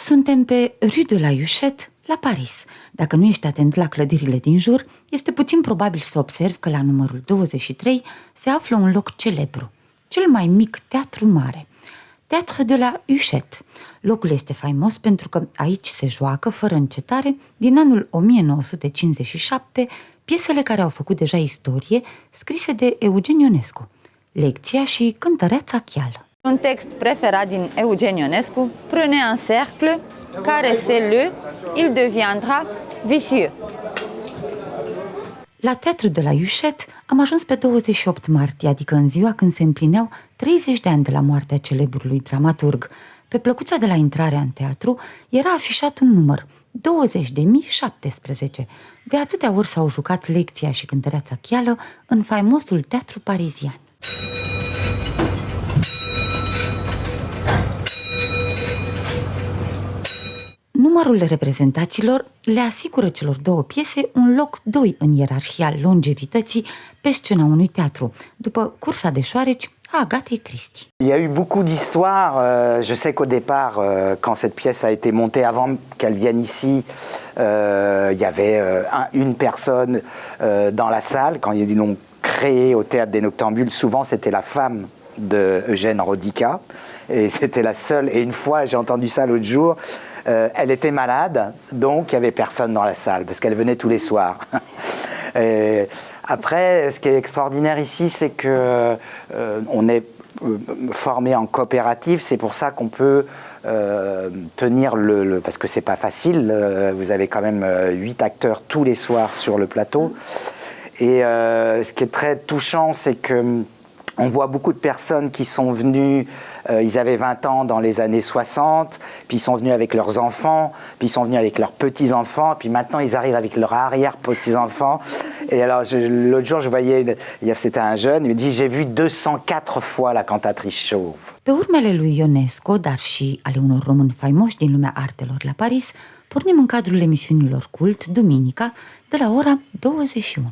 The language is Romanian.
Suntem pe Rue de la Huchette, la Paris. Dacă nu ești atent la clădirile din jur, este puțin probabil să observi că la numărul 23 se află un loc celebru, cel mai mic teatru mare, Théâtre de la Huchette. Locul este faimos pentru că aici se joacă fără încetare, din anul 1957, piesele care au făcut deja istorie, scrise de Eugen Ionescu, Lecția și Cântăreața Cheală. Un text preferat din Eugen Ionescu, Prenez un cercle, caressez-le, il deviendra vicieux. La Théâtre de la Huchette am ajuns pe 28 martie, adică în ziua când se împlineau 30 de ani de la moartea celebrului dramaturg. Pe plăcuța de la intrarea în teatru era afișat un număr, 20.017. De atâtea ori s-au jucat Lecția și Cântăreața Cheală în faimosul teatru parizian. Numărul reprezentațiilor le asigură celor două piese un loc 2 în ierarhia longevității pe scena unui teatru, după Cursa de șoareci a Agatei Christie. Il y a eu beaucoup d'histoires. Je sais qu'au départ, quand cette pièce a été montée, avant qu'elle vienne ici, il y avait une personne dans la salle. Quand ils l'ont créée au Théâtre des Noctambules, souvent c'était la femme de Eugène Rodica. Et c'était la seule. Et une fois, j'ai entendu ça l'autre jour, elle était malade, donc il n'y avait personne dans la salle, parce qu'elle venait tous les soirs. Et après, ce qui est extraordinaire ici, c'est que on est formé en coopérative, c'est pour ça qu'on peut tenir parce que c'est pas facile, vous avez quand même 8 acteurs tous les soirs sur le plateau. Et ce qui est très touchant, c'est que on voit beaucoup de personnes qui sont venues, ils avaient 20 ans dans les années 60, puis ils sont venus avec leurs enfants, puis ils sont venus avec leurs petits-enfants, puis maintenant ils arrivent avec leurs arrière-petits-enfants. Et alors, l'autre jour, je voyais, c'était un jeune, il me dit, j'ai vu 204 fois la cantatrice chauve. Pe urmele lui Ionesco, dar și ale unor români faimoși din lumea artelor la Paris, pornim în cadrul emisiunilor Cult, duminica, de la ora 21.